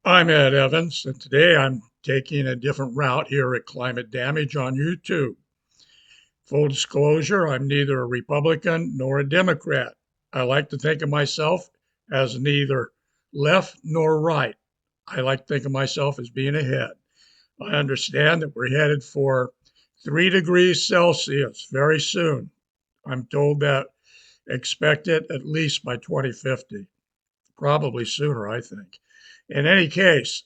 I'm Ed Evans, and today I'm taking a different route here at Climate Damage on YouTube. Full disclosure, I'm neither a Republican nor a Democrat. I like to think of myself as neither left nor right. I like to think of myself as being ahead. I understand that we're headed for 3 degrees Celsius very soon. I'm told that expect it at least by 2050, probably sooner, I think. In any case,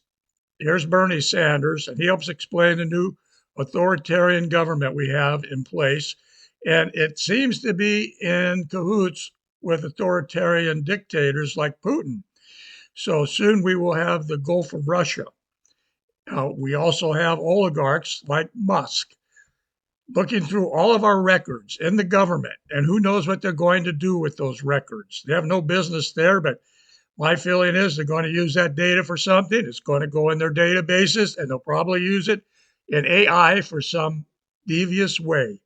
here's Bernie Sanders, and he helps explain the new authoritarian government we have in place. And it seems to be in cahoots with authoritarian dictators like Putin. So soon we will have the Gulf of Russia. We also have oligarchs like Musk looking through all of our records in the government, and who knows what they're going to do with those records. They have no business there, but my feeling is they're going to use that data for something. It's going to go in their databases, and they'll probably use it in AI for some devious way.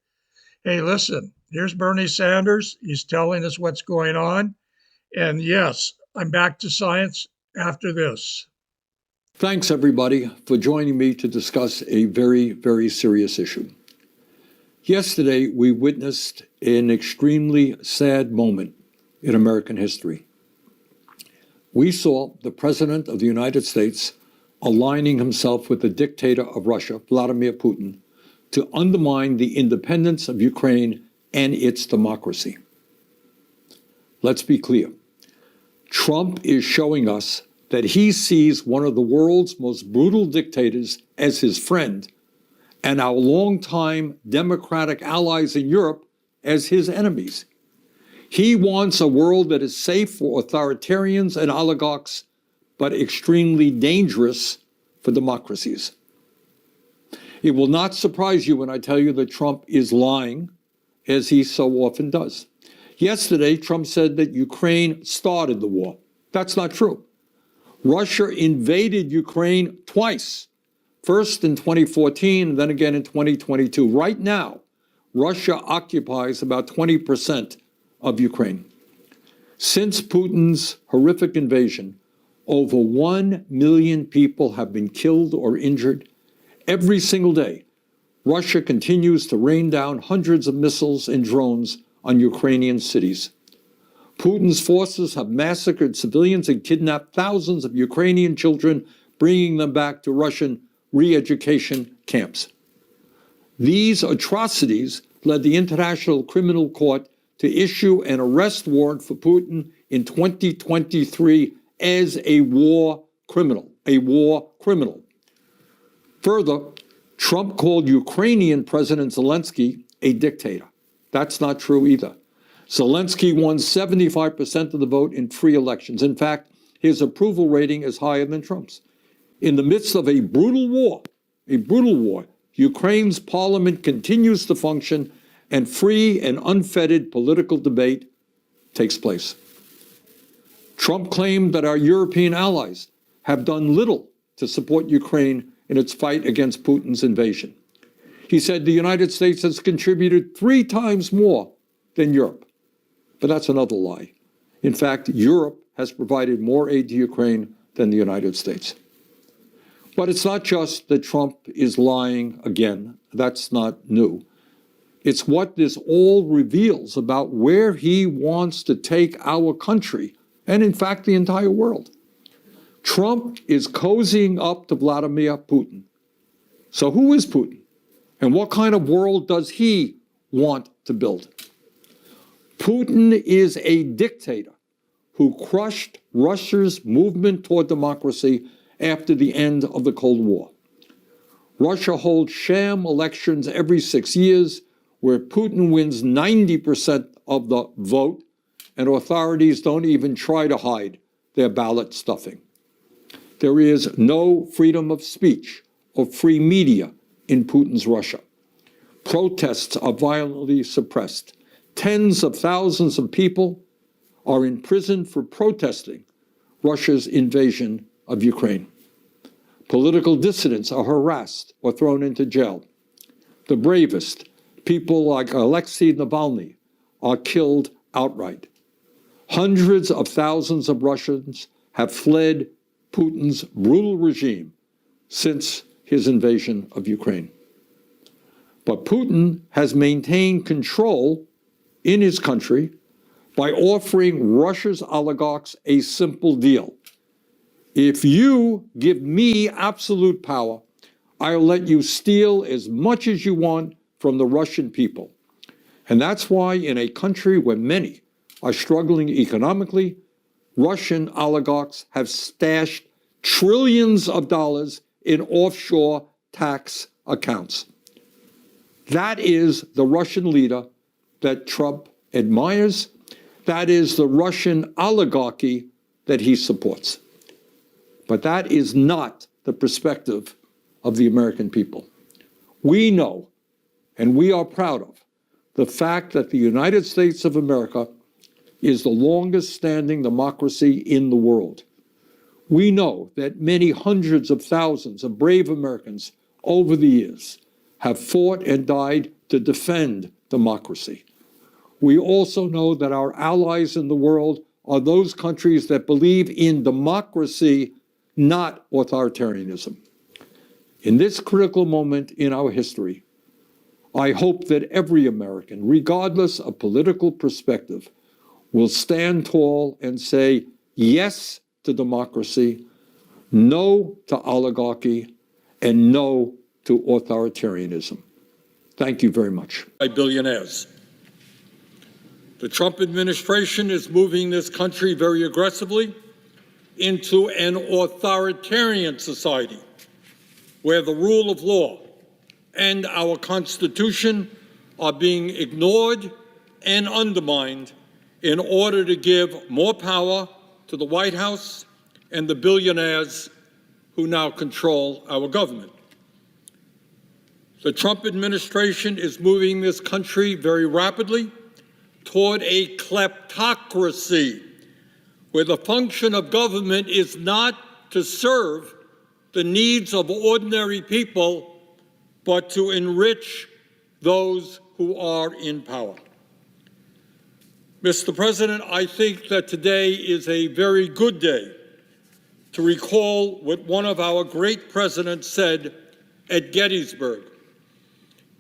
Hey, listen, here's Bernie Sanders. He's telling us what's going on. And yes, I'm back to science after this. Thanks, everybody, for joining me to discuss a very, very serious issue. Yesterday, we witnessed an extremely sad moment in American history. We saw the President of the United States aligning himself with the dictator of Russia, Vladimir Putin, to undermine the independence of Ukraine and its democracy. Let's be clear. Trump is showing us that he sees one of the world's most brutal dictators as his friend and our longtime democratic allies in Europe as his enemies. He wants a world that is safe for authoritarians and oligarchs, but extremely dangerous for democracies. It will not surprise you when I tell you that Trump is lying, as he so often does. Yesterday, Trump said that Ukraine started the war. That's not true. Russia invaded Ukraine twice, first in 2014, and then again in 2022. Right now, Russia occupies about 20% of Ukraine. Since Putin's horrific invasion, over 1 million people have been killed or injured. Every single day, Russia continues to rain down hundreds of missiles and drones on Ukrainian cities. Putin's forces have massacred civilians and kidnapped thousands of Ukrainian children, bringing them back to Russian re-education camps. These atrocities led the International Criminal Court to issue an arrest warrant for Putin in 2023 as a war criminal. Further, Trump called Ukrainian President Zelensky a dictator. That's not true either. Zelensky won 75% of the vote in free elections. In fact, his approval rating is higher than Trump's. In the midst of a brutal war, Ukraine's parliament continues to function and free and unfettered political debate takes place. Trump claimed that our European allies have done little to support Ukraine in its fight against Putin's invasion. He said the United States has contributed 3 times more than Europe. But that's another lie. In fact, Europe has provided more aid to Ukraine than the United States. But it's not just that Trump is lying again. That's not new. It's what this all reveals about where he wants to take our country and, in fact, the entire world. Trump is cozying up to Vladimir Putin. So who is Putin? And what kind of world does he want to build? Putin is a dictator who crushed Russia's movement toward democracy after the end of the Cold War. Russia holds sham elections every 6 years where Putin wins 90% of the vote and authorities don't even try to hide their ballot stuffing. There is no freedom of speech or free media in Putin's Russia. Protests are violently suppressed. Tens of thousands of people are in prison for protesting Russia's invasion of Ukraine. Political dissidents are harassed or thrown into jail. The bravest, people like Alexei Navalny, are killed outright. Hundreds of thousands of Russians have fled Putin's brutal regime since his invasion of Ukraine. But Putin has maintained control in his country by offering Russia's oligarchs a simple deal. If you give me absolute power, I'll let you steal as much as you want from the Russian people. And that's why in a country where many are struggling economically, Russian oligarchs have stashed trillions of dollars in offshore tax accounts. That is the Russian leader that Trump admires. That is the Russian oligarchy that he supports. But that is not the perspective of the American people. We know, and we are proud of, the fact that the United States of America is the longest standing democracy in the world. We know that many hundreds of thousands of brave Americans over the years have fought and died to defend democracy. We also know that our allies in the world are those countries that believe in democracy, not authoritarianism. In this critical moment in our history, I hope that every American, regardless of political perspective, will stand tall and say yes to democracy, no to oligarchy, and no to authoritarianism. Thank you very much. By billionaires. The Trump administration is moving this country very aggressively into an authoritarian society where the rule of law and our Constitution are being ignored and undermined in order to give more power to the White House and the billionaires who now control our government. The Trump administration is moving this country very rapidly toward a kleptocracy, where the function of government is not to serve the needs of ordinary people, but to enrich those who are in power. Mr. President, I think that today is a very good day to recall what one of our great presidents said at Gettysburg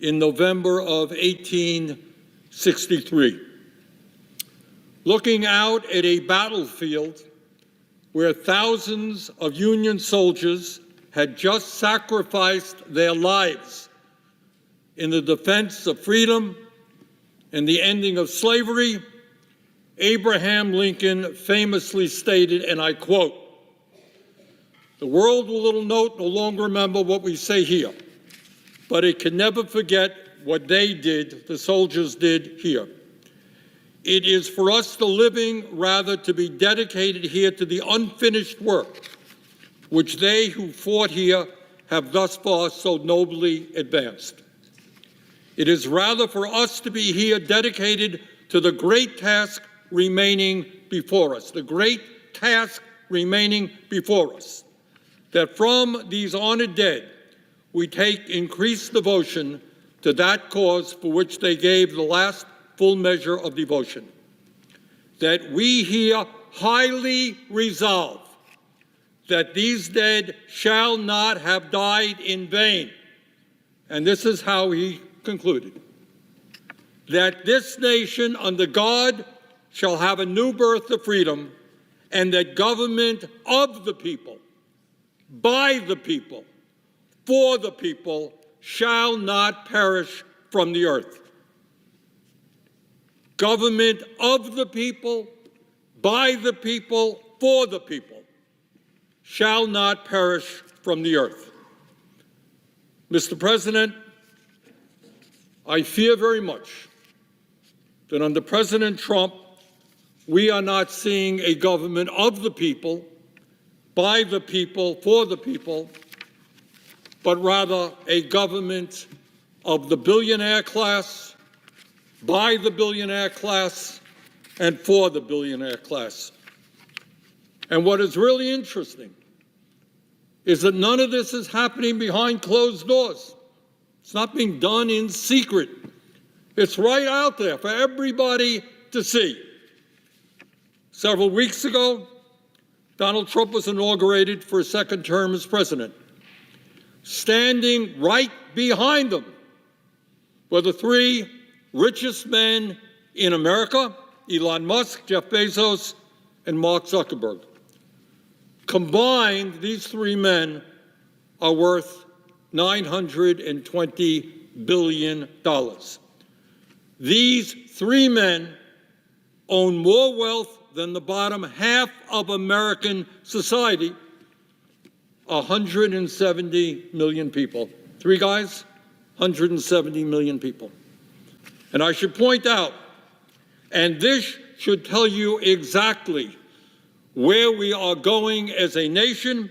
in November of 1863. Looking out at a battlefield where thousands of Union soldiers had just sacrificed their lives in the defense of freedom and the ending of slavery, Abraham Lincoln famously stated, and I quote, "The world will no longer remember what we say here, but it can never forget what they did, the soldiers did here. It is for us, the living, rather to be dedicated here to the unfinished work which they who fought here have thus far so nobly advanced. It is rather for us to be here dedicated to the great task remaining before us, the great task remaining before us, that from these honored dead we take increased devotion to that cause for which they gave the last full measure of devotion, that we here highly resolve that these dead shall not have died in vain." And this is how he concluded, "that this nation under God shall have a new birth of freedom, and that government of the people, by the people, for the people, shall not perish from the earth." Government of the people, by the people, for the people, shall not perish from the earth. Mr. President, I fear very much that under President Trump, we are not seeing a government of the people, by the people, for the people, but rather a government of the billionaire class, by the billionaire class, and for the billionaire class. And what is really interesting is that none of this is happening behind closed doors. It's not being done in secret. It's right out there for everybody to see. Several weeks ago, Donald Trump was inaugurated for a second term as president. Standing right behind him were the three richest men in America, Elon Musk, Jeff Bezos, and Mark Zuckerberg. Combined, these three men are worth $920 billion. These three men own more wealth than the bottom half of American society, 170 million people. Three guys, 170 million people. And I should point out, and this should tell you exactly where we are going as a nation,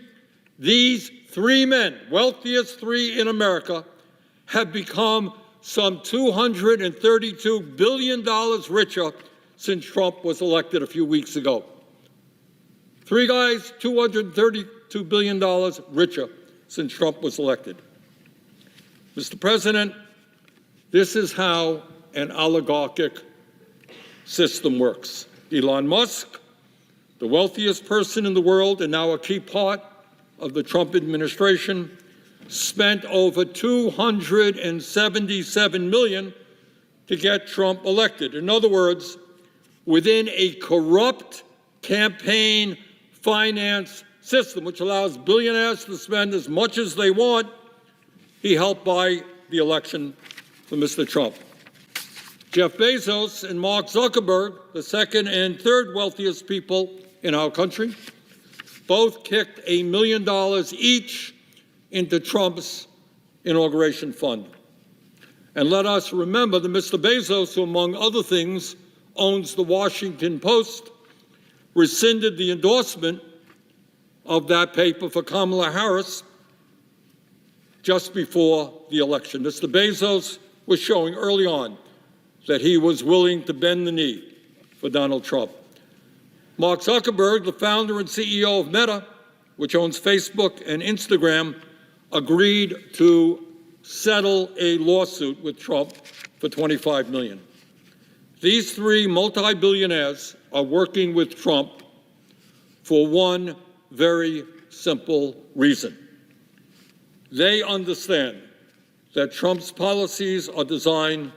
these three men, wealthiest three in America, have become some $232 billion richer since Trump was elected a few weeks ago. Three guys, $232 billion richer since Trump was elected. Mr. President, this is how an oligarchic system works. Elon Musk, the wealthiest person in the world and now a key part of the Trump administration, spent over $277 million to get Trump elected. In other words, within a corrupt campaign finance system, which allows billionaires to spend as much as they want, he helped buy the election for Mr. Trump. Jeff Bezos and Mark Zuckerberg, the second and third wealthiest people in our country, both kicked $1 million each into Trump's inauguration fund. And let us remember that Mr. Bezos, who among other things owns the Washington Post, rescinded the endorsement of that paper for Kamala Harris just before the election. Mr. Bezos was showing early on that he was willing to bend the knee for Donald Trump. Mark Zuckerberg, the founder and CEO of Meta, which owns Facebook and Instagram, agreed to settle a lawsuit with Trump for $25 million. These three multi-billionaires are working with Trump for one very simple reason. They understand that Trump's policies are designed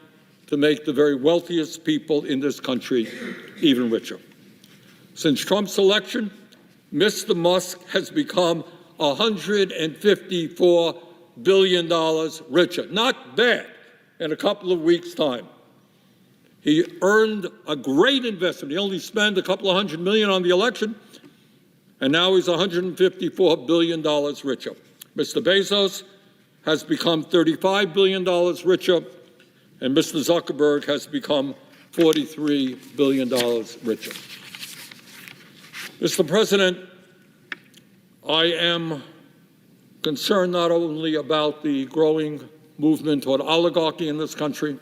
to make the very wealthiest people in this country even richer. Since Trump's election, Mr. Musk has become $154 billion richer. Not bad in a couple of weeks' time. He earned a great investment. He only spent a couple of $100 million on the election, and now he's $154 billion richer. Mr. Bezos has become $35 billion richer, and Mr. Zuckerberg has become $43 billion richer. Mr. President, I am concerned not only about the growing movement toward oligarchy in this country,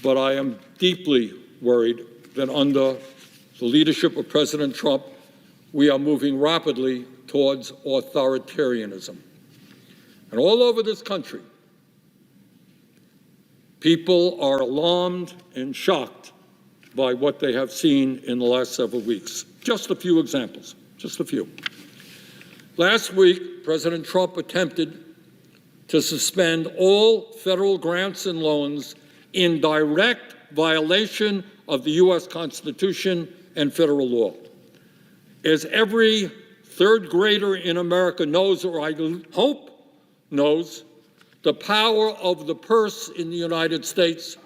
but I am deeply worried that under the leadership of President Trump, we are moving rapidly towards authoritarianism. And all over this country, people are alarmed and shocked by what they have seen in the last several weeks. Just a few examples, just a few. Last week, President Trump attempted to suspend all federal grants and loans in direct violation of the U.S. Constitution and federal law. As every third grader in America knows, or I hope knows, the power of the purse in the United States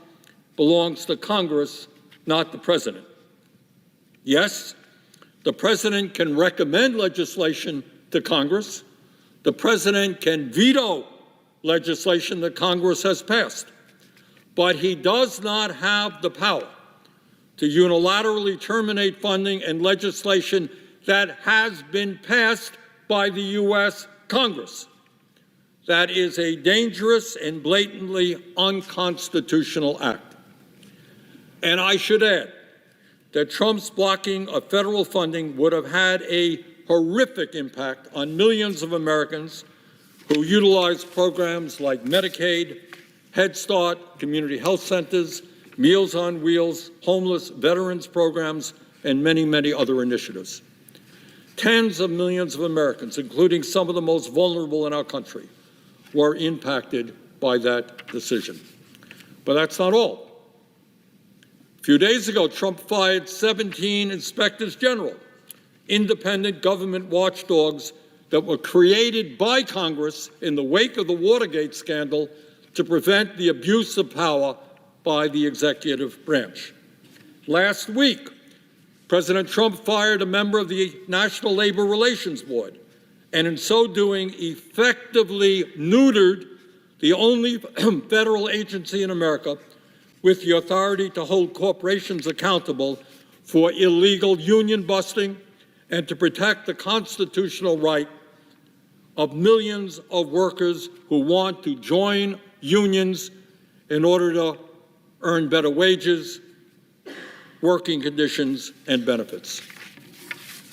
belongs to Congress, not the president. Yes, the president can recommend legislation to Congress. The president can veto legislation that Congress has passed. But he does not have the power to unilaterally terminate funding and legislation that has been passed by the U.S. Congress. That is a dangerous and blatantly unconstitutional act. And I should add that Trump's blocking of federal funding would have had a horrific impact on millions of Americans who utilize programs like Medicaid, Head Start, community health centers, Meals on Wheels, homeless veterans programs, and many, many other initiatives. Tens of millions of Americans, including some of the most vulnerable in our country, were impacted by that decision. But that's not all. A few days ago, Trump fired 17 inspectors general, independent government watchdogs that were created by Congress in the wake of the Watergate scandal to prevent the abuse of power by the executive branch. Last week, President Trump fired a member of the National Labor Relations Board, and in so doing, effectively neutered the only federal agency in America with the authority to hold corporations accountable for illegal union busting and to protect the constitutional right of millions of workers who want to join unions in order to earn better wages, working conditions, and benefits.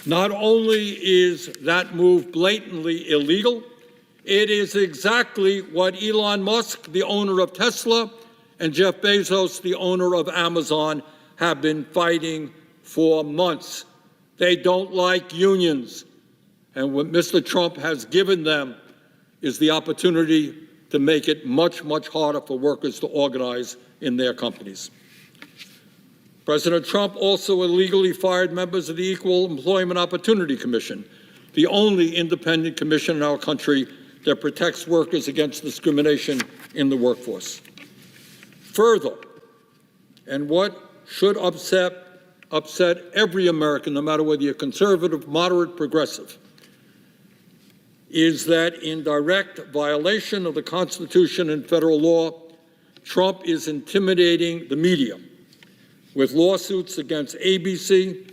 Not only is that move blatantly illegal, it is exactly what Elon Musk, the owner of Tesla, and Jeff Bezos, the owner of Amazon, have been fighting for months. They don't like unions, and what Mr. Trump has given them is the opportunity to make it much, much harder for workers to organize in their companies. President Trump also illegally fired members of the Equal Employment Opportunity Commission, the only independent commission in our country that protects workers against discrimination in the workforce. Further, and what should upset every American, no matter whether you're conservative, moderate, progressive, is that in direct violation of the Constitution and federal law, Trump is intimidating the media with lawsuits against ABC,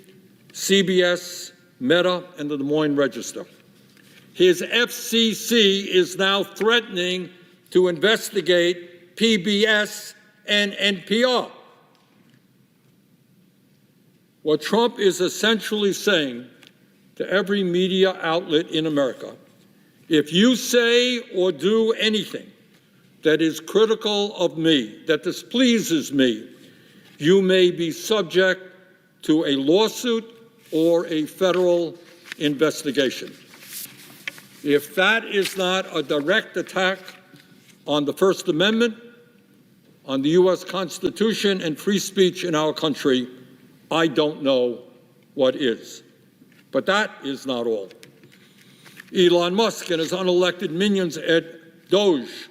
CBS, Meta, and the Des Moines Register. His FCC is now threatening to investigate PBS and NPR. What Trump is essentially saying to every media outlet in America, if you say or do anything that is critical of me, that displeases me, you may be subject to a lawsuit or a federal investigation. If that is not a direct attack on the First Amendment, on the U.S. Constitution and free speech in our country, I don't know what is. But that is not all. Elon Musk and his unelected minions at Doge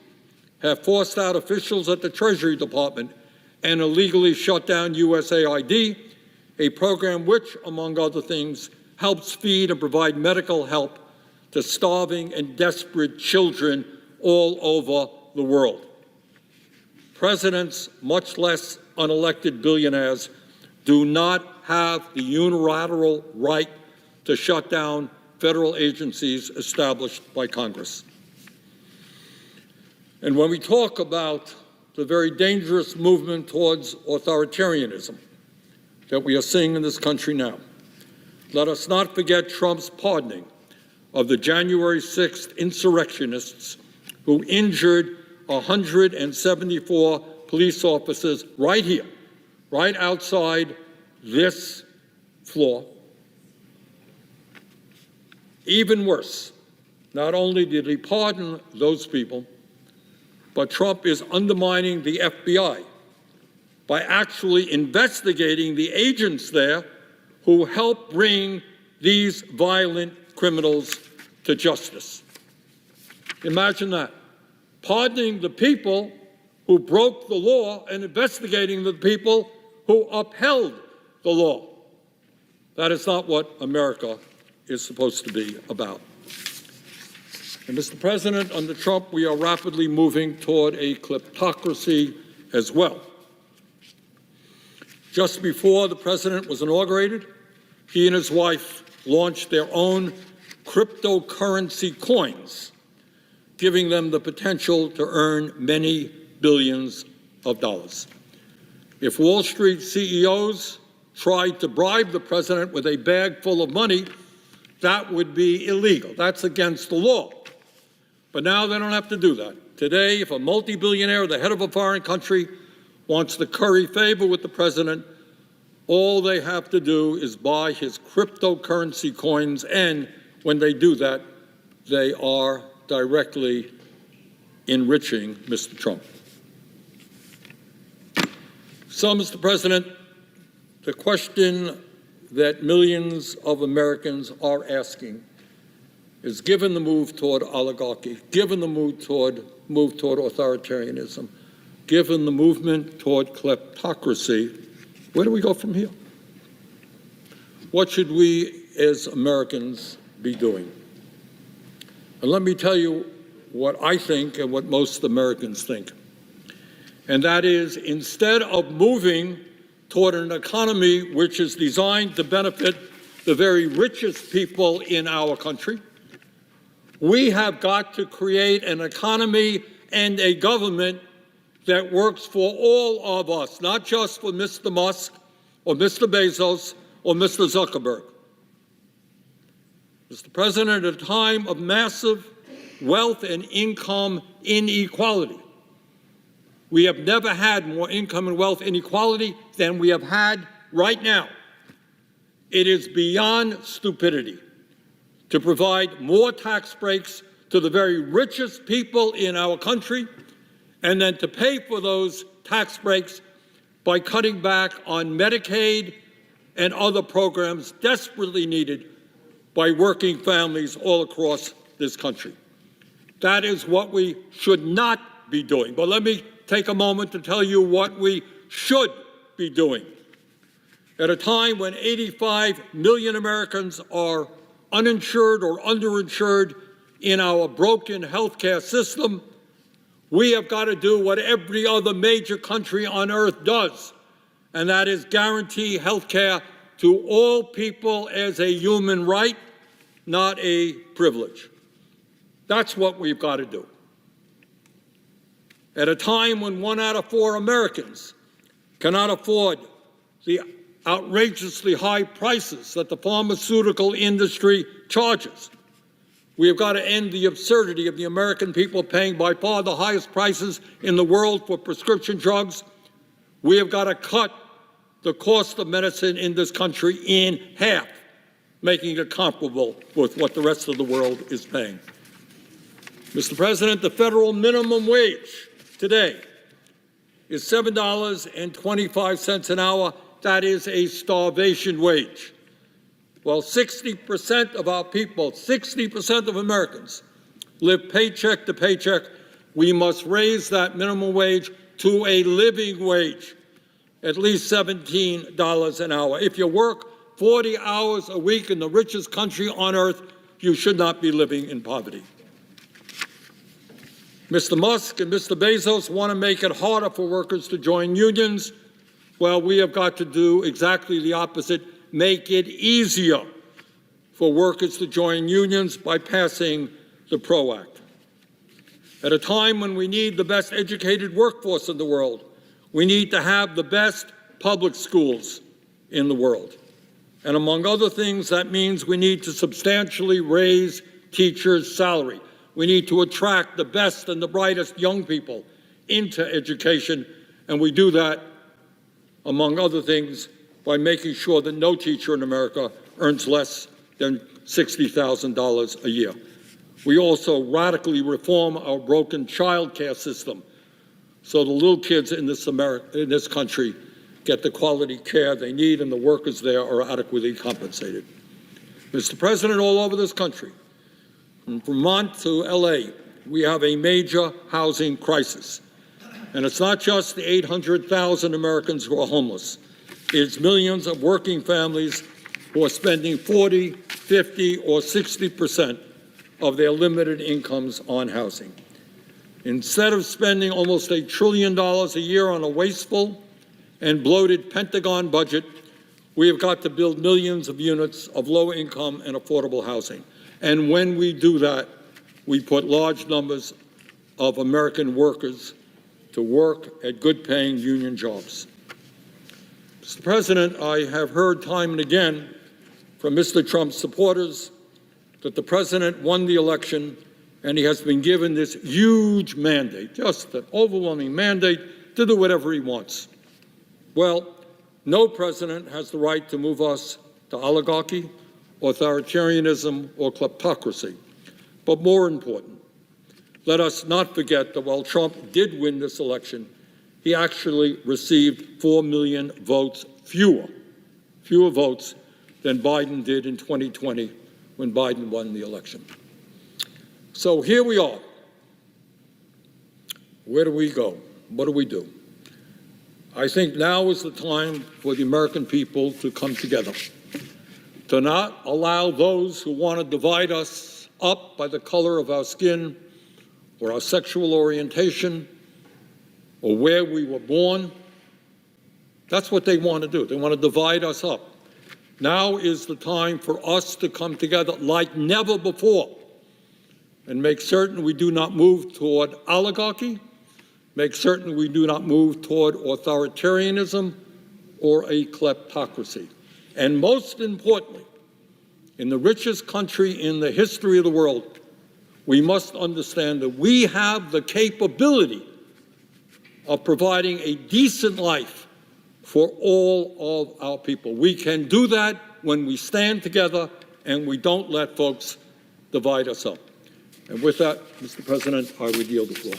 have forced out officials at the Treasury Department and illegally shut down USAID, a program which, among other things, helps feed and provide medical help to starving and desperate children all over the world. Presidents, much less unelected billionaires, do not have the unilateral right to shut down federal agencies established by Congress. And when we talk about the very dangerous movement towards authoritarianism that we are seeing in this country now, let us not forget Trump's pardoning of the January 6th insurrectionists who injured 174 police officers right here, right outside this floor. Even worse, not only did he pardon those people, but Trump is undermining the FBI by actually investigating the agents there who helped bring these violent criminals to justice. Imagine that. Pardoning the people who broke the law and investigating the people who upheld the law. That is not what America is supposed to be about. And Mr. President, under Trump, we are rapidly moving toward a kleptocracy as well. Just before the president was inaugurated, he and his wife launched their own cryptocurrency coins, giving them the potential to earn many billions of dollars. If Wall Street CEOs tried to bribe the president with a bag full of money, that would be illegal. That's against the law. But now they don't have to do that. Today, if a multi-billionaire, the head of a foreign country, wants to curry favor with the president, All they have to do is buy his cryptocurrency coins, and when they do that, they are directly enriching Mr. Trump. So, Mr. President, the question that millions of Americans are asking is, given the move toward oligarchy, given the move toward authoritarianism, given the movement toward kleptocracy, where do we go from here? What should we as Americans be doing? And let me tell you what I think and what most Americans think. And that is, instead of moving toward an economy which is designed to benefit the very richest people in our country, we have got to create an economy and a government that works for all of us, not just for Mr. Musk or Mr. Bezos or Mr. Zuckerberg. Mr. President, at a time of massive wealth and income inequality, we have never had more income and wealth inequality than we have had right now. It is beyond stupidity to provide more tax breaks to the very richest people in our country and then to pay for those tax breaks by cutting back on Medicaid and other programs desperately needed by working families all across this country. That is what we should not be doing. But let me take a moment to tell you what we should be doing. At a time when 85 million Americans are uninsured or underinsured in our broken healthcare system, we have got to do what every other major country on earth does, and that is guarantee health care to all people as a human right, not a privilege. That's what we've got to do. At a time when 1 out of 4 Americans cannot afford the outrageously high prices that the pharmaceutical industry charges, we have got to end the absurdity of the American people paying by far the highest prices in the world for prescription drugs. We have got to cut the cost of medicine in this country in half, making it comparable with what the rest of the world is paying. Mr. President, the federal minimum wage today is $7.25 an hour. That is a starvation wage. Well, 60% of our people, 60% of Americans live paycheck to paycheck. We must raise that minimum wage to a living wage, at least $17 an hour. If you work 40 hours a week in the richest country on earth, you should not be living in poverty. Mr. Musk and Mr. Bezos want to make it harder for workers to join unions. Well, we have got to do exactly the opposite, make it easier for workers to join unions by passing the PRO Act. At a time when we need the best educated workforce in the world, we need to have the best public schools in the world. And among other things, that means we need to substantially raise teachers' salary. We need to attract the best and the brightest young people into education, and we do that, among other things, by making sure that no teacher in America earns less than $60,000 a year. We also radically reform our broken child care system so the little kids in this country get the quality care they need and the workers there are adequately compensated. Mr. President, all over this country, from Vermont to LA, we have a major housing crisis. And it's not just the 800,000 Americans who are homeless. It's millions of working families who are spending 40, 50, or 60% of their limited incomes on housing. Instead of spending almost $1 trillion a year on a wasteful and bloated Pentagon budget, we have got to build millions of units of low-income and affordable housing. And when we do that, we put large numbers of American workers to work at good-paying union jobs. Mr. President, I have heard time and again from Mr. Trump's supporters that the president won the election and he has been given this huge mandate, just an overwhelming mandate to do whatever he wants. Well, No president has the right to move us to oligarchy, authoritarianism, or kleptocracy. But more important, let us not forget that while Trump did win this election, he actually received 4 million votes fewer votes than Biden did in 2020 when Biden won the election. So here we are. Where do we go? What do we do? I think now is the time for the American people to come together, to not allow those who want to divide us up by the color of our skin or our sexual orientation or where we were born. That's what they want to do. They want to divide us up. Now is the time for us to come together like never before and make certain we do not move toward oligarchy, make certain we do not move toward authoritarianism or a kleptocracy. And most importantly, in the richest country in the history of the world, we must understand that we have the capability of providing a decent life for all of our people. We can do that when we stand together and we don't let folks divide us up. And with that, Mr. President, I would yield the floor.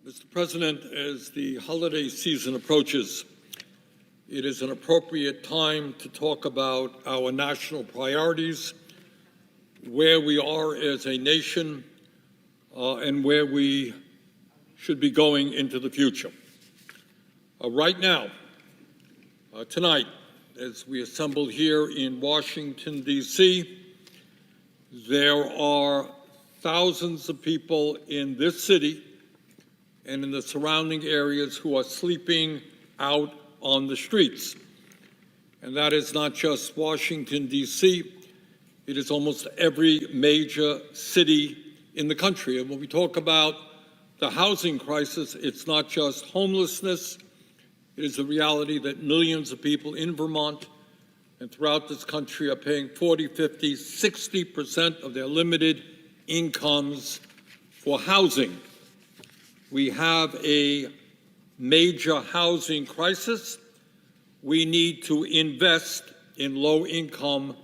Mr. President, as the holiday season approaches, it is an appropriate time to talk about our national priorities, where we are as a nation, and where we should be going into the future. Right now, tonight, as we assemble here in Washington, D.C., there are thousands of people in this city and in the surrounding areas who are sleeping out on the streets. And that is not just Washington, D.C., it is almost every major city in the country. And when we talk about the housing crisis, it's not just homelessness, it is the reality that millions of people in Vermont and throughout this country are paying 40, 50, 60% of their limited incomes for housing. We have a major housing crisis. We need to invest in low-income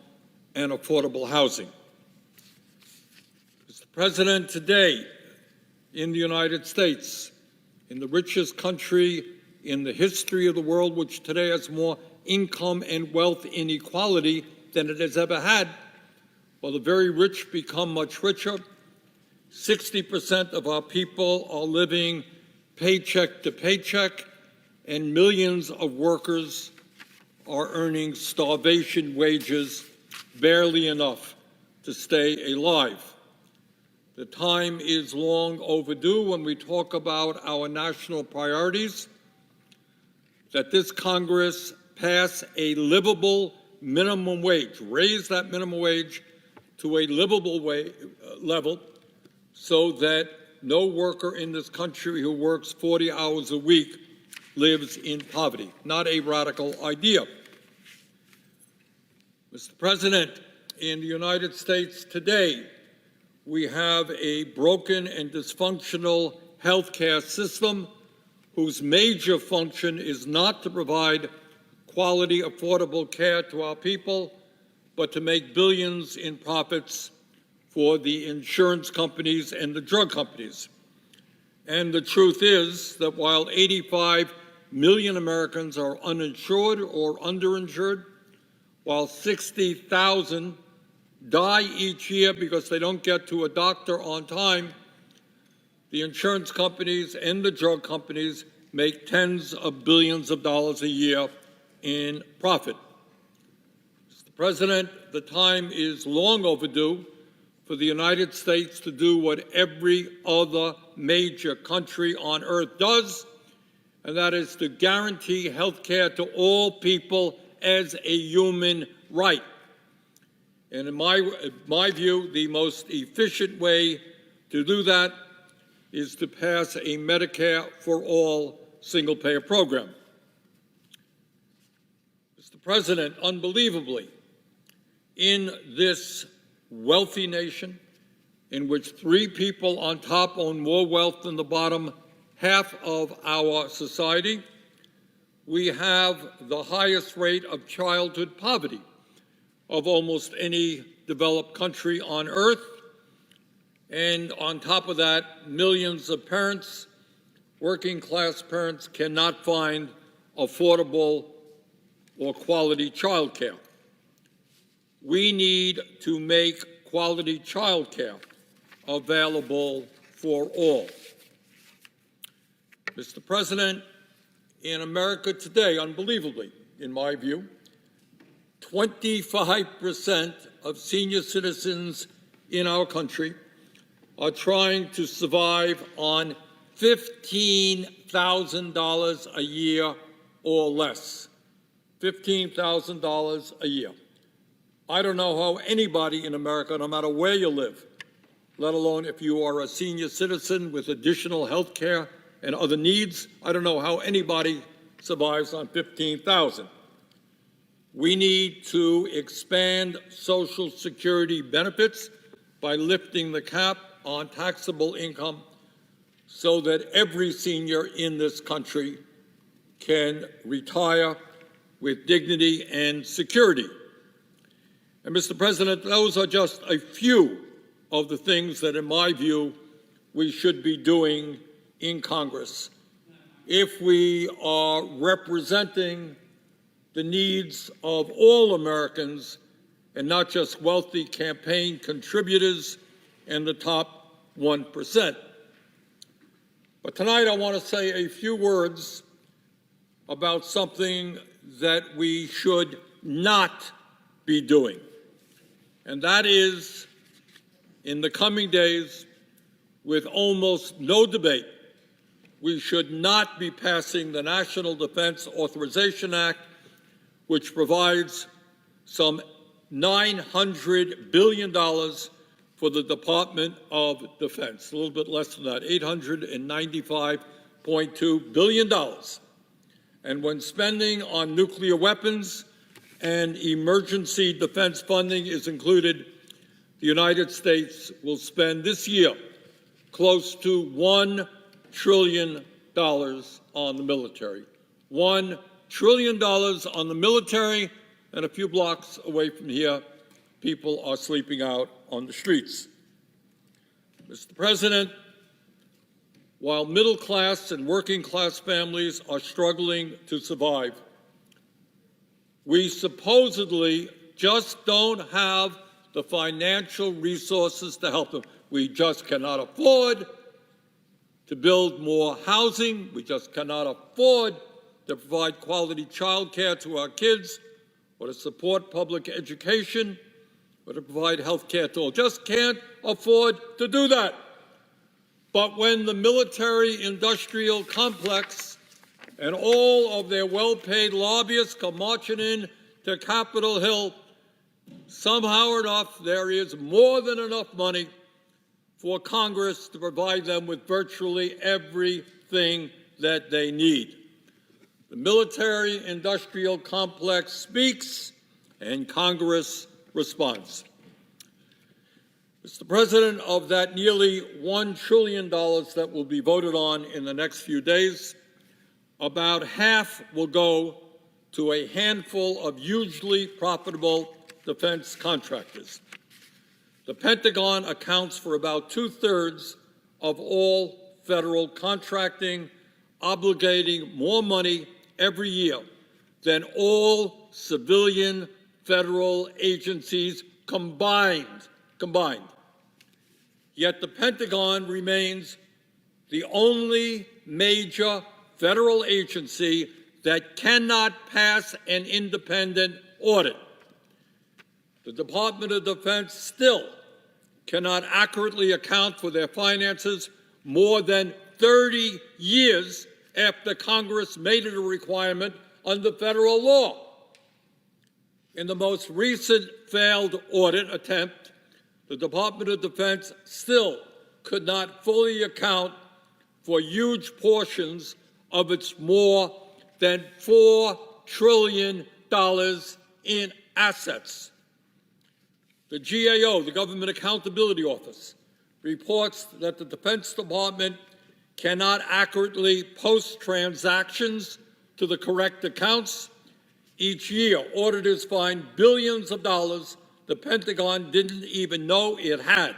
and affordable housing. Mr. President, today in the United States, in the richest country in the history of the world, which today has more income and wealth inequality than it has ever had, while the very rich become much richer, 60% of our people are living paycheck to paycheck, and millions of workers are earning starvation wages, barely enough to stay alive. The time is long overdue when we talk about our national priorities, that this Congress pass a livable minimum wage, raise that minimum wage to a livable level, so that no worker in this country who works 40 hours a week lives in poverty. Not a radical idea. Mr. President, in the United States today, we have a broken and dysfunctional healthcare system whose major function is not to provide quality, affordable care to our people, but to make billions in profits for the insurance companies and the drug companies. And the truth is that while 85 million Americans are uninsured or underinsured, while 60,000 die each year because they don't get to a doctor on time, the insurance companies and the drug companies make tens of billions of dollars a year in profit. Mr. President, the time is long overdue for the United States to do what every other major country on earth does, and that is to guarantee health care to all people as a human right. And in my view, the most efficient way to do that is to pass a Medicare for all single-payer program. Mr. President, unbelievably, in this wealthy nation, in which 3 people on top own more wealth than the bottom half of our society, we have the highest rate of childhood poverty of almost any developed country on earth. And on top of that, millions of parents, working-class parents, cannot find affordable or quality child care. We need to make quality child care available for all. Mr. President, in America today, unbelievably, in my view, 25% of senior citizens in our country are trying to survive on $15,000 a year or less. $15,000 a year. I don't know how anybody in America, no matter where you live, let alone if you are a senior citizen with additional health care and other needs, I don't know how anybody survives on $15,000. We need to expand Social Security benefits by lifting the cap on taxable income so that every senior in this country can retire with dignity and security. And Mr. President, those are just a few of the things that, in my view, we should be doing in Congress if we are representing the needs of all Americans and not just wealthy campaign contributors and the top 1%. But tonight I want to say a few words about something that we should not be doing. And that is, in the coming days, with almost no debate, we should not be passing the National Defense Authorization Act, which provides some $900 billion for the Department of Defense, a little bit less than that, $895.2 billion. And when spending on nuclear weapons and emergency defense funding is included, the United States will spend this year close to $1 trillion on the military. $1 trillion on the military, and a few blocks away from here, people are sleeping out on the streets. Mr. President, while middle-class and working-class families are struggling to survive, we supposedly just don't have the financial resources to help them. We just cannot afford to build more housing. We just cannot afford to provide quality child care to our kids, or to support public education, or to provide health care to all. Just can't afford to do that. But when the military-industrial complex and all of their well-paid lobbyists come marching in to Capitol Hill, somehow or enough, there is more than enough money for Congress to provide them with virtually everything that they need. The military-industrial complex speaks, and Congress responds. Mr. President, of that nearly $1 trillion that will be voted on in the next few days, about half will go to a handful of hugely profitable defense contractors. The Pentagon accounts for about 2/3 of all federal contracting, obligating more money every year than all civilian federal agencies combined. Yet the Pentagon remains the only major federal agency that cannot pass an independent audit. The Department of Defense still cannot accurately account for their finances more than 30 years after Congress made it a requirement under federal law. In the most recent failed audit attempt, the Department of Defense still could not fully account for huge portions of its more than $4 trillion in assets. The GAO, the Government Accountability Office, reports that the Defense Department cannot accurately post transactions to the correct accounts. Each year, auditors find billions of dollars the Pentagon didn't even know it had.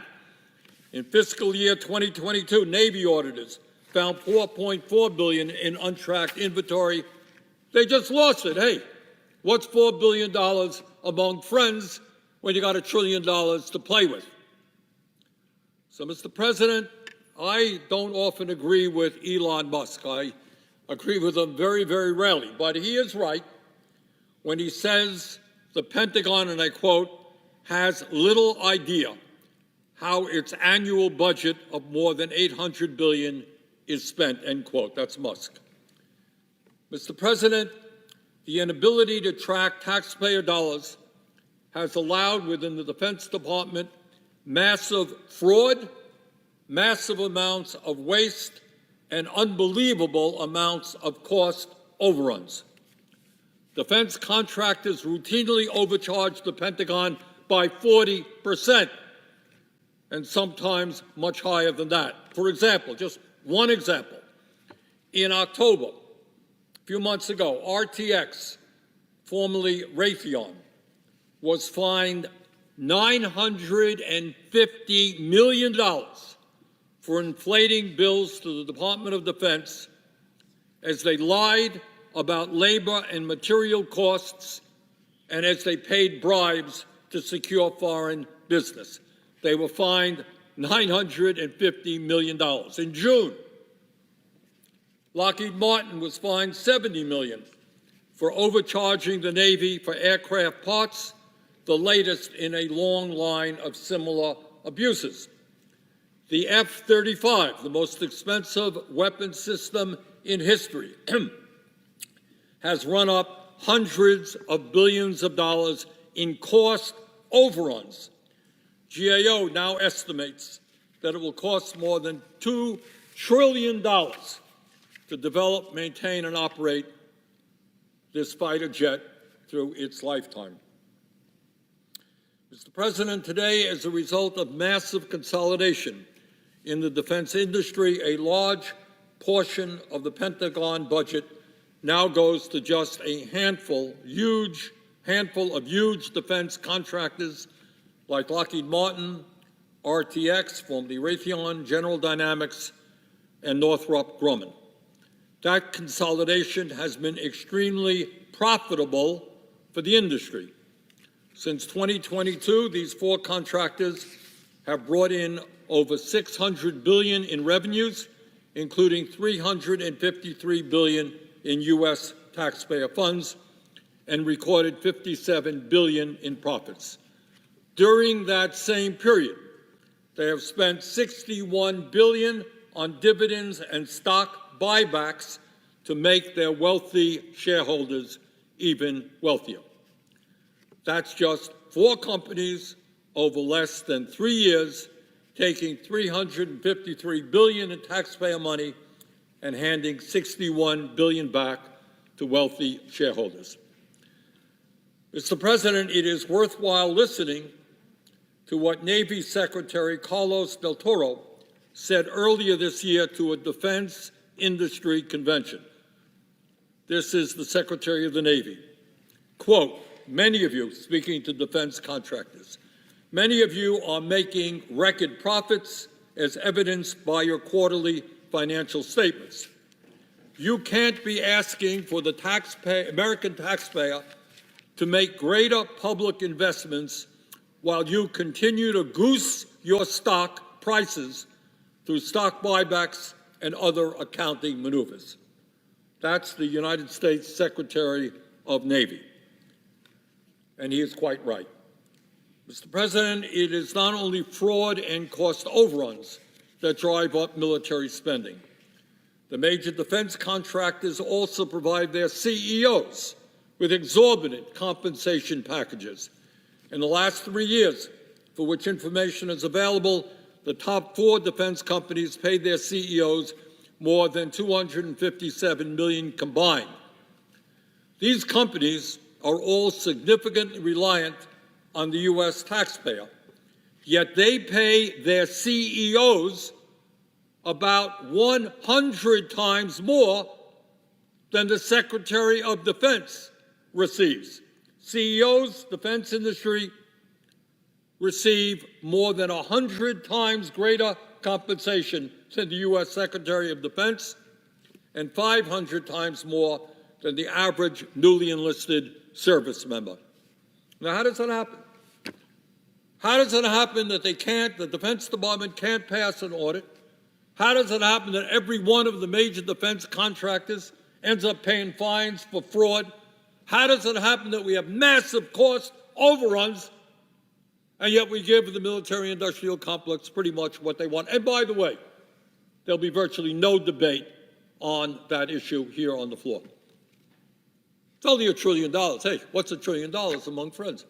In fiscal year 2022, Navy auditors found $4.4 billion in untracked inventory. They just lost it. Hey, what's $4 billion among friends when you got $1 trillion to play with? So, Mr. President, I don't often agree with Elon Musk. I agree with him very, very rarely. But he is right when he says the Pentagon, and I quote, has little idea how its annual budget of more than $800 billion is spent, end quote. That's Musk. Mr. President, the inability to track taxpayer dollars has allowed within the Defense Department massive fraud, massive amounts of waste, and unbelievable amounts of cost overruns. Defense contractors routinely overcharge the Pentagon by 40%, and sometimes much higher than that. For example, just one example, in October, a few months ago, RTX, formerly Raytheon, was fined $950 million for inflating bills to the Department of Defense as they lied about labor and material costs and as they paid bribes to secure foreign business. They were fined $950 million. In June, Lockheed Martin was fined $70 million for overcharging the Navy for aircraft parts, the latest in a long line of similar abuses. The F-35, the most expensive weapon system in history, has run up hundreds of billions of dollars in cost overruns. GAO now estimates that it will cost more than $2 trillion to develop, maintain, and operate this fighter jet through its lifetime. Mr. President, today, as a result of massive consolidation in the defense industry, a large portion of the Pentagon budget now goes to just a handful of huge defense contractors like Lockheed Martin, RTX, formerly Raytheon, General Dynamics, and Northrop Grumman. That consolidation has been extremely profitable for the industry. Since 2022, these four contractors have brought in over $600 billion in revenues, including $353 billion in U.S. taxpayer funds, and recorded $57 billion in profits. During that same period, they have spent $61 billion on dividends and stock buybacks to make their wealthy shareholders even wealthier. That's just four companies over less than 3 years, taking $353 billion in taxpayer money and handing $61 billion back to wealthy shareholders. Mr. President, it is worthwhile listening to what Navy Secretary Carlos del Toro said earlier this year to a defense industry convention. This is the Secretary of the Navy. Quote, many of you, speaking to defense contractors, many of you are making record profits as evidenced by your quarterly financial statements. You can't be asking for the American taxpayer to make greater public investments while you continue to goose your stock prices through stock buybacks and other accounting maneuvers. That's the United States Secretary of Navy. And he is quite right. Mr. President, it is not only fraud and cost overruns that drive up military spending. The major defense contractors also provide their CEOs with exorbitant compensation packages. In the last 3 years, for which information is available, the top 4 defense companies paid their CEOs more than $257 million combined. These companies are all significantly reliant on the U.S. taxpayer, yet they pay their CEOs about 100 times more than the Secretary of Defense receives. CEOs, defense industry, receive more than 100 times greater compensation than the U.S. Secretary of Defense and 500 times more than the average newly enlisted service member. Now, how does that happen? How does it happen that the Defense Department can't pass an audit? How does it happen that every one of the major defense contractors ends up paying fines for fraud? How does it happen that we have massive cost overruns, and yet we give the military-industrial complex pretty much what they want? And by the way, there'll be virtually no debate on that issue here on the floor. It's only $1 trillion. Hey, what's $1 trillion among friends?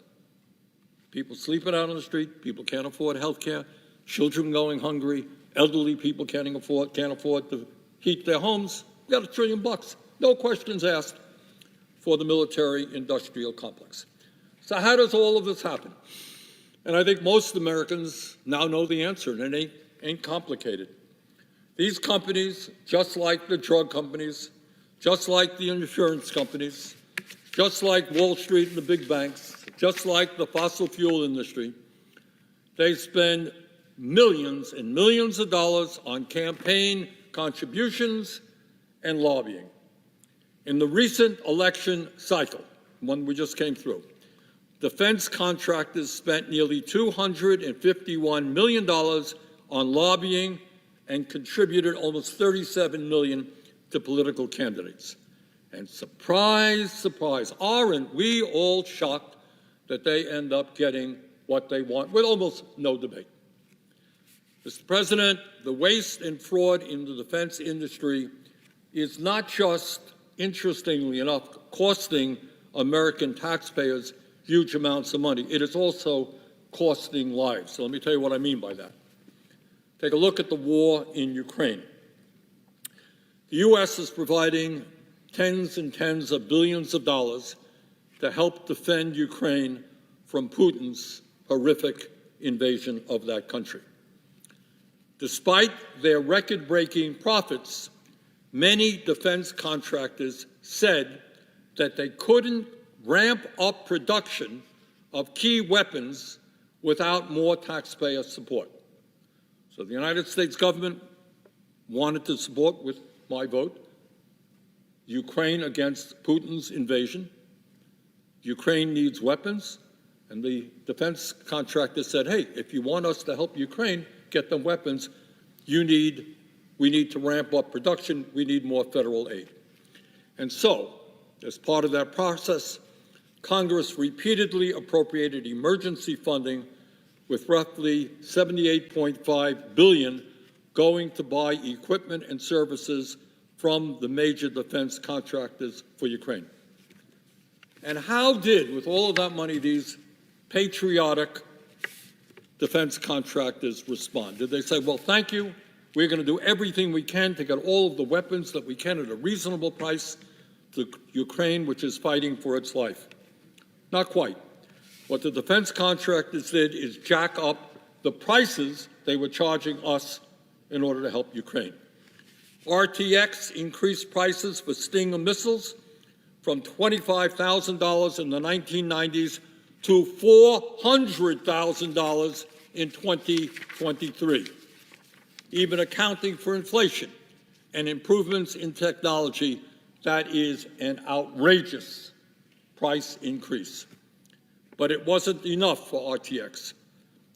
People sleeping out on the street, people can't afford health care, children going hungry, elderly people can't afford to heat their homes. We got $1 trillion, no questions asked, for the military-industrial complex. So how does all of this happen? And I think most Americans now know the answer, and it ain't complicated. These companies, just like the drug companies, just like the insurance companies, just like Wall Street and the big banks, just like the fossil fuel industry, they spend millions and millions of dollars on campaign contributions and lobbying. In the recent election cycle, one we just came through, defense contractors spent nearly $251 million on lobbying and contributed almost $37 million to political candidates. And surprise, surprise, aren't we all shocked that they end up getting what they want with almost no debate? Mr. President, the waste and fraud in the defense industry is not just, interestingly enough, costing American taxpayers huge amounts of money. It is also costing lives. So let me tell you what I mean by that. Take a look at the war in Ukraine. The U.S. is providing tens and tens of billions of dollars to help defend Ukraine from Putin's horrific invasion of that country. Despite their record-breaking profits, many defense contractors said that they couldn't ramp up production of key weapons without more taxpayer support. So the United States government wanted to support, with my vote, Ukraine against Putin's invasion. Ukraine needs weapons, and the defense contractor said, hey, if you want us to help Ukraine get them weapons, we need to ramp up production, we need more federal aid. And so, as part of that process, Congress repeatedly appropriated emergency funding with roughly $78.5 billion going to buy equipment and services from the major defense contractors for Ukraine. And how did, with all of that money, these patriotic defense contractors respond? Did they say, well, thank you, we're going to do everything we can to get all of the weapons that we can at a reasonable price to Ukraine, which is fighting for its life? Not quite. What the defense contractors did is jack up the prices they were charging us in order to help Ukraine. RTX increased prices for Stinger missiles from $25,000 in the 1990s to $400,000 in 2023, even accounting for inflation and improvements in technology. That is an outrageous price increase. But it wasn't enough for RTX.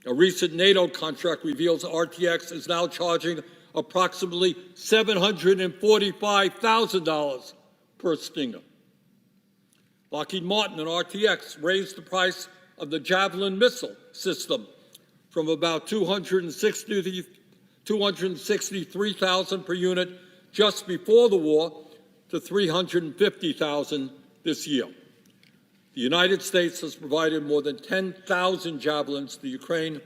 A recent NATO contract reveals RTX is now charging approximately $745,000 per Stinger. Lockheed Martin and RTX raised the price of the Javelin missile system from about 263,000 per unit just before the war to 350,000 this year. The United States has provided more than 10,000 Javelins to Ukraine.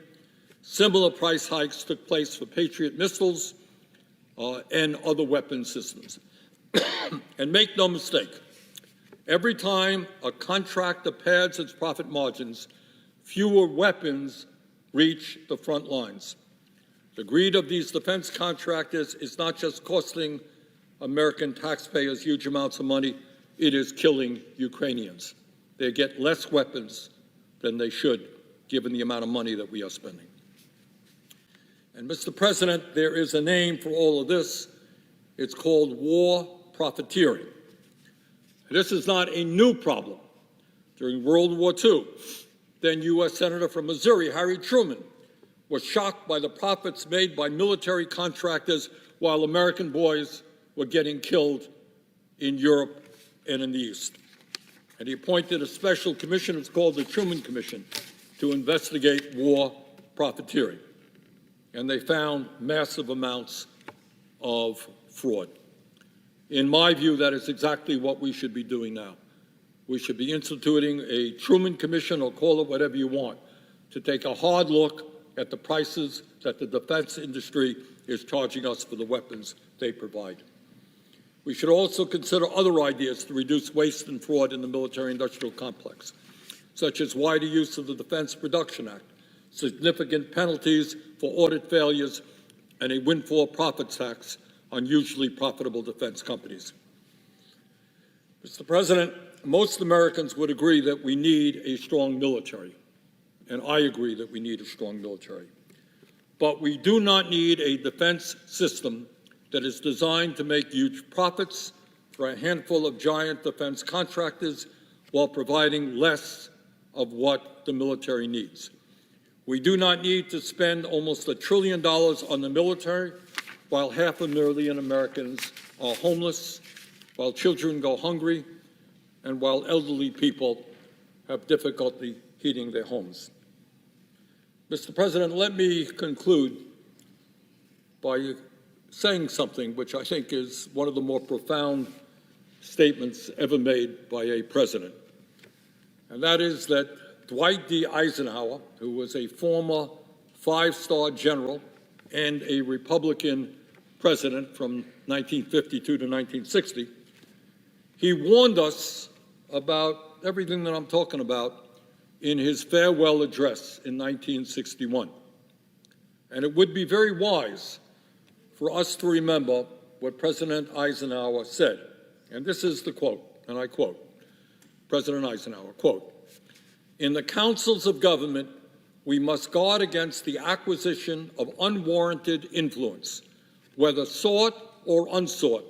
Similar price hikes took place for Patriot missiles and other weapon systems. And make no mistake, every time a contractor pads its profit margins, fewer weapons reach the front lines. The greed of these defense contractors is not just costing American taxpayers huge amounts of money, it is killing Ukrainians. They get less weapons than they should, given the amount of money that we are spending. And Mr. President, there is a name for all of this. It's called war profiteering. This is not a new problem. During World War II, then U.S. Senator from Missouri, Harry Truman, was shocked by the profits made by military contractors while American boys were getting killed in Europe and in the East. And he appointed a special commission, it's called the Truman Commission, to investigate war profiteering. And they found massive amounts of fraud. In my view, that is exactly what we should be doing now. We should be instituting a Truman Commission, or call it whatever you want, to take a hard look at the prices that the defense industry is charging us for the weapons they provide. We should also consider other ideas to reduce waste and fraud in the military-industrial complex, such as wider use of the Defense Production Act, significant penalties for audit failures, and a windfall profits tax on hugely profitable defense companies. Mr. President, most Americans would agree that we need a strong military, and I agree that we need a strong military. But we do not need a defense system that is designed to make huge profits for a handful of giant defense contractors while providing less of what the military needs. We do not need to spend almost $1 trillion on the military while 500,000 Americans are homeless, while children go hungry, and while elderly people have difficulty heating their homes. Mr. President, let me conclude by saying something which I think is one of the more profound statements ever made by a president, and that is that Dwight D. Eisenhower, who was a former five-star general and a Republican president from 1952 to 1960, he warned us about everything that I'm talking about in his farewell address in 1961. And it would be very wise for us to remember what President Eisenhower said. And this is the quote, and I quote, President Eisenhower, quote, "In the councils of government, we must guard against the acquisition of unwarranted influence, whether sought or unsought,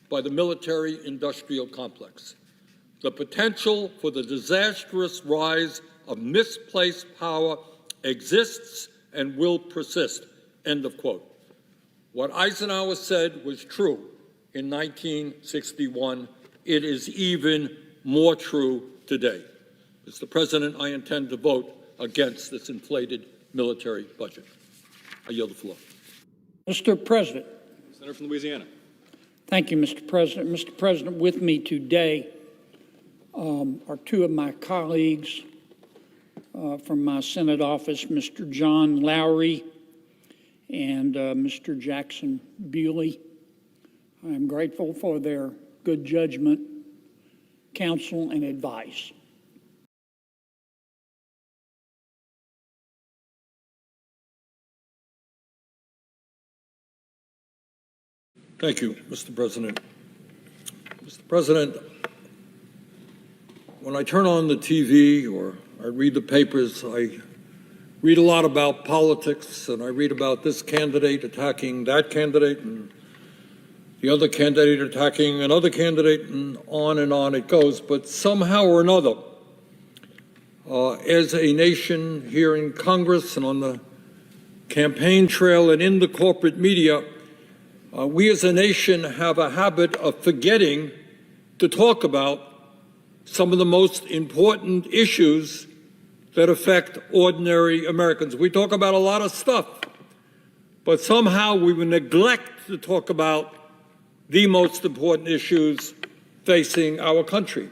by the military-industrial complex. The potential for the disastrous rise of misplaced power exists and will persist," end of quote. What Eisenhower said was true in 1961. It is even more true today. Mr. President, I intend to vote against this inflated military budget. I yield the floor. Mr. President. Senator from Louisiana. Thank you, Mr. President. Mr. President, with me today are two of my colleagues from my Senate office, Mr. John Lowry and Mr. Jackson Bewley. I am grateful for their good judgment, counsel, and advice. Thank you, Mr. President. Mr. President, when I turn on the TV or I read the papers, I read a lot about politics, and I read about this candidate attacking that candidate and the other candidate attacking another candidate, and on it goes. But somehow or another, as a nation here in Congress and on the campaign trail and in the corporate media, we as a nation have a habit of forgetting to talk about some of the most important issues that affect ordinary Americans. We talk about a lot of stuff, but somehow we neglect to talk about the most important issues facing our country.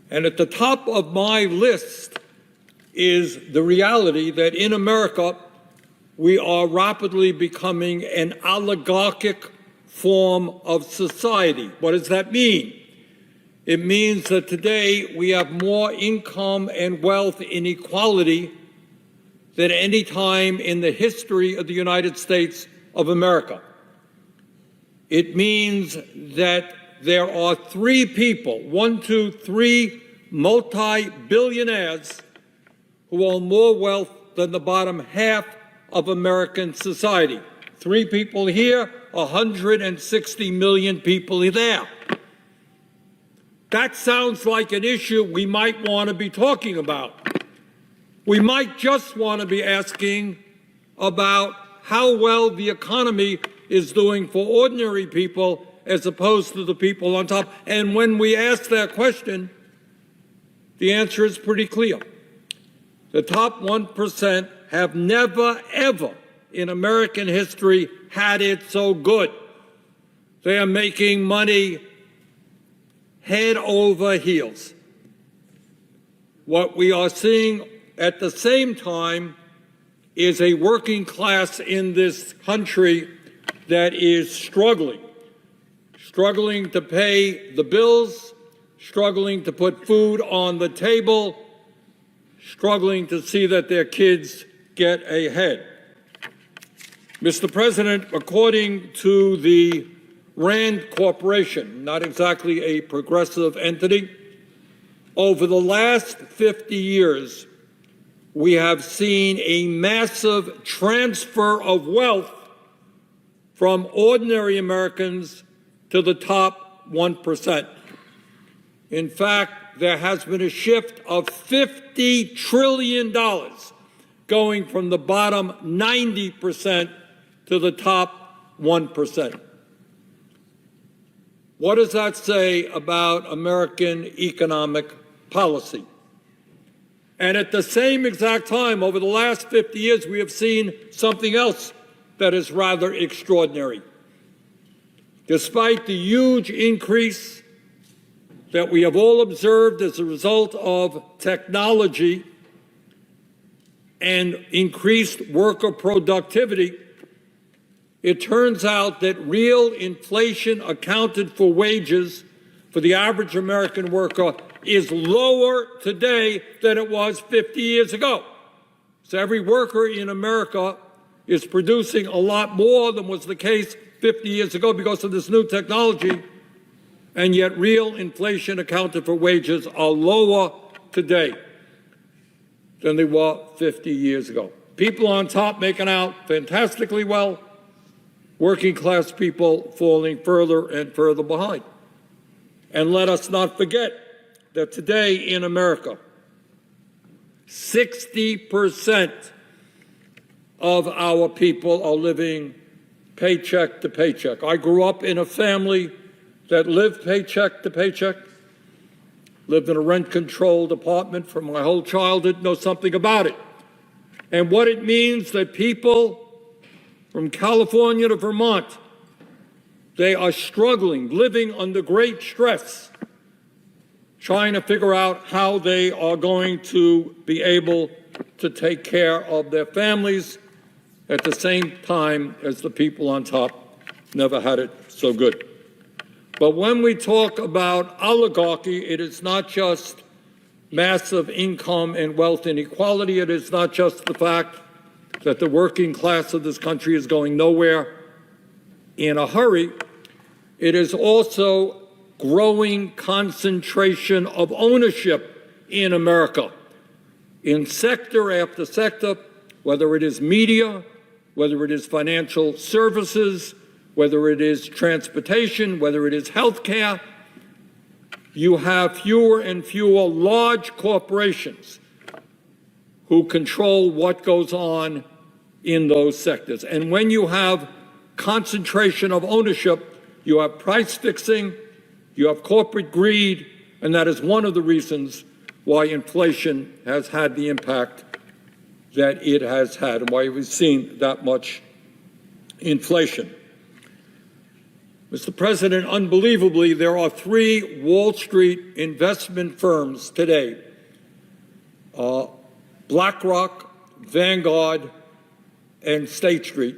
And at the top of my list is the reality that in America, we are rapidly becoming an oligarchic form of society. What does that mean? It means that today we have more income and wealth inequality than any time in the history of the United States of America. It means that there are three people, 1, 2, 3 multi-billionaires who own more wealth than the bottom half of American society. 3 people here, 160 million people there. That sounds like an issue we might want to be talking about. We might just want to be asking about how well the economy is doing for ordinary people as opposed to the people on top. And when we ask that question, the answer is pretty clear. The top 1% have never, ever in American history had it so good. They are making money head over heels. What we are seeing at the same time is a working class in this country that is struggling to pay the bills, struggling to put food on the table, struggling to see that their kids get ahead. Mr. President, according to the Rand Corporation, not exactly a progressive entity, over the last 50 years, we have seen a massive transfer of wealth from ordinary Americans to the top 1%. In fact, there has been a shift of $50 trillion going from the bottom 90% to the top 1%. What does that say about American economic policy? And at the same exact time, over the last 50 years, we have seen something else that is rather extraordinary. Despite the huge increase that we have all observed as a result of technology and increased worker productivity, it turns out that real inflation accounted for wages for the average American worker is lower today than it was 50 years ago. So every worker in America is producing a lot more than was the case 50 years ago because of this new technology, and yet real inflation accounted for wages are lower today than they were 50 years ago. People on top making out fantastically well, working class people falling further and further behind. And let us not forget that today in America, 60% of our people are living paycheck to paycheck. I grew up in a family that lived paycheck to paycheck, lived in a rent-controlled apartment for my whole childhood, know something about it. And what it means that people from California to Vermont, they are struggling, living under great stress, trying to figure out how they are going to be able to take care of their families at the same time as the people on top never had it so good. But when we talk about oligarchy, it is not just massive income and wealth inequality. It is not just the fact that the working class of this country is going nowhere in a hurry. It is also growing concentration of ownership in America, in sector after sector, whether it is media, whether it is financial services, whether it is transportation, whether it is healthcare. You have fewer and fewer large corporations who control what goes on in those sectors. And when you have concentration of ownership, you have price fixing, you have corporate greed, and that is one of the reasons why inflation has had the impact that it has had and why we've seen that much inflation. Mr. President, unbelievably, there are 3 Wall Street investment firms today, BlackRock, Vanguard, and State Street,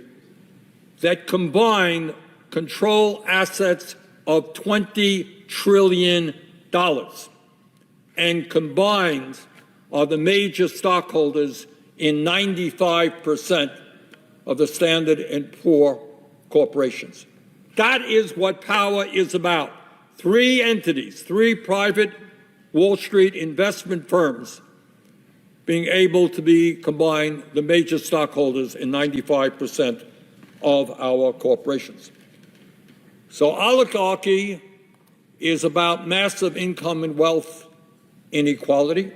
that combine control assets of $20 trillion and combined are the major stockholders in 95% of the Standard & Poor corporations. That is what power is about. 3 entities, 3 private Wall Street investment firms being able to be combined the major stockholders in 95% of our corporations. So oligarchy is about massive income and wealth inequality.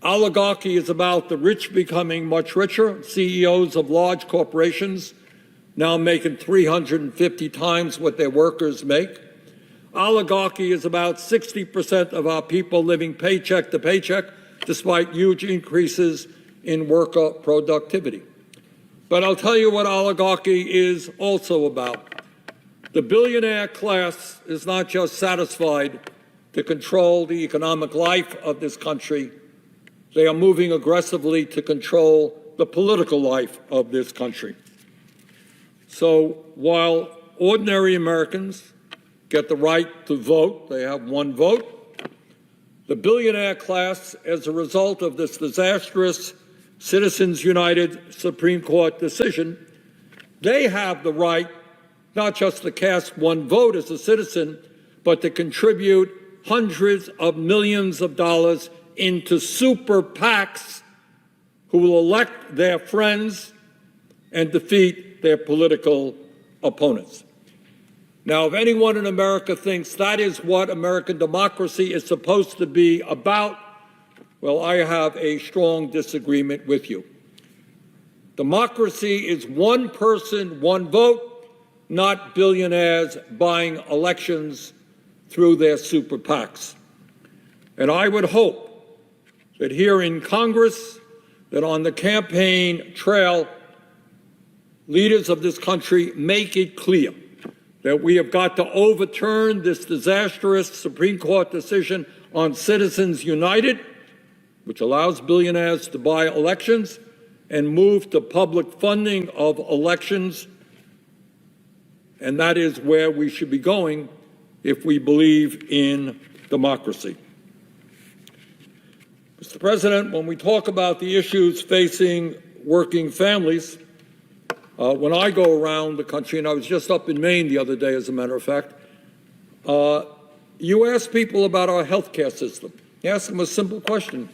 Oligarchy is about the rich becoming much richer, CEOs of large corporations now making 350 times what their workers make. Oligarchy is about 60% of our people living paycheck to paycheck, despite huge increases in worker productivity. But I'll tell you what oligarchy is also about. The billionaire class is not just satisfied to control the economic life of this country, they are moving aggressively to control the political life of this country. So while ordinary Americans get the right to vote, they have 1 vote, the billionaire class, as a result of this disastrous Citizens United Supreme Court decision, they have the right not just to cast 1 vote as a citizen, but to contribute hundreds of millions of dollars into super PACs who will elect their friends and defeat their political opponents. Now, if anyone in America thinks that is what American democracy is supposed to be about, well, I have a strong disagreement with you. Democracy is 1 person, 1 vote, not billionaires buying elections through their super PACs. And I would hope that here in Congress, that on the campaign trail, leaders of this country make it clear that we have got to overturn this disastrous Supreme Court decision on Citizens United, which allows billionaires to buy elections, and move to public funding of elections. And that is where we should be going if we believe in democracy. Mr. President, when we talk about the issues facing working families, when I go around the country, and I was just up in Maine the other day, as a matter of fact, you ask people about our healthcare system. You ask them a simple question.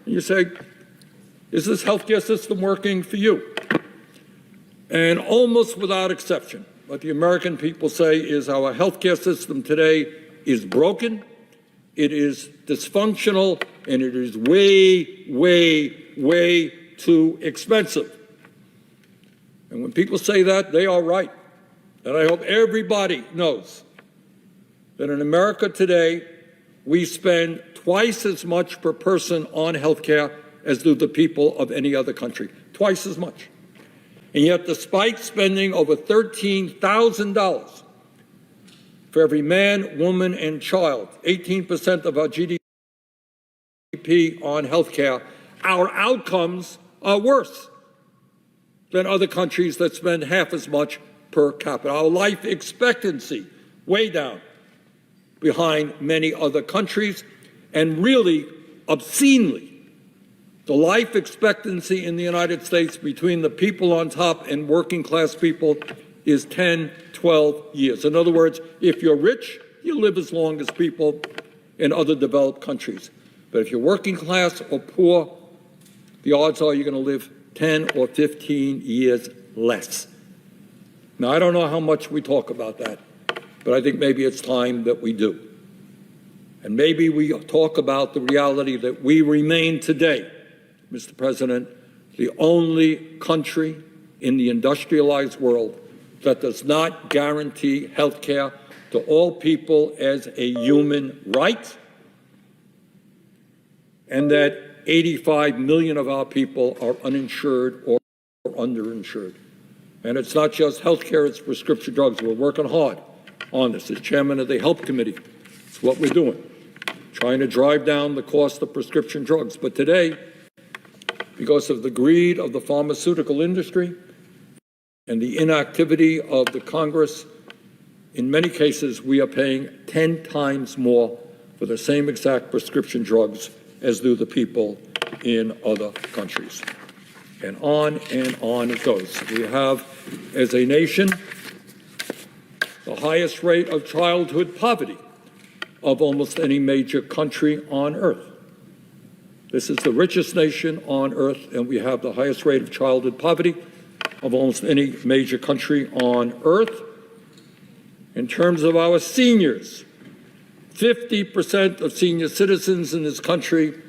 You say, is this healthcare system working for you? And almost without exception, what the American people say is our healthcare system today is broken, it is dysfunctional, and it is way, way, way too expensive. And when people say that, they are right. And I hope everybody knows that in America today, we spend twice as much per person on health care as do the people of any other country. Twice as much. And yet, despite spending over $13,000 for every man, woman, and child, 18% of our GDP on health care, our outcomes are worse than other countries that spend half as much per capita. Our life expectancy, way down behind many other countries, and really, obscenely, the life expectancy in the United States between the people on top and working class people is 10, 12 years. In other words, if you're rich, you live as long as people in other developed countries. But if you're working class or poor, the odds are you're going to live 10 or 15 years less. Now, I don't know how much we talk about that, but I think maybe it's time that we do. And maybe we talk about the reality that we remain today, Mr. President, the only country in the industrialized world that does not guarantee health care to all people as a human right. and that 85 million of our people are uninsured or underinsured. And it's not just healthcare, it's prescription drugs. We're working hard on this. As chairman of the Health Committee, it's what we're doing, trying to drive down the cost of prescription drugs. But today, because of the greed of the pharmaceutical industry and the inactivity of the Congress, in many cases, we are paying 10 times more for the same exact prescription drugs as do the people in other countries. And on it goes. We have, as a nation, the highest rate of childhood poverty of almost any major country on earth. This is the richest nation on earth, and we have the highest rate of childhood poverty of almost any major country on earth. In terms of our seniors, 50% of senior citizens in this country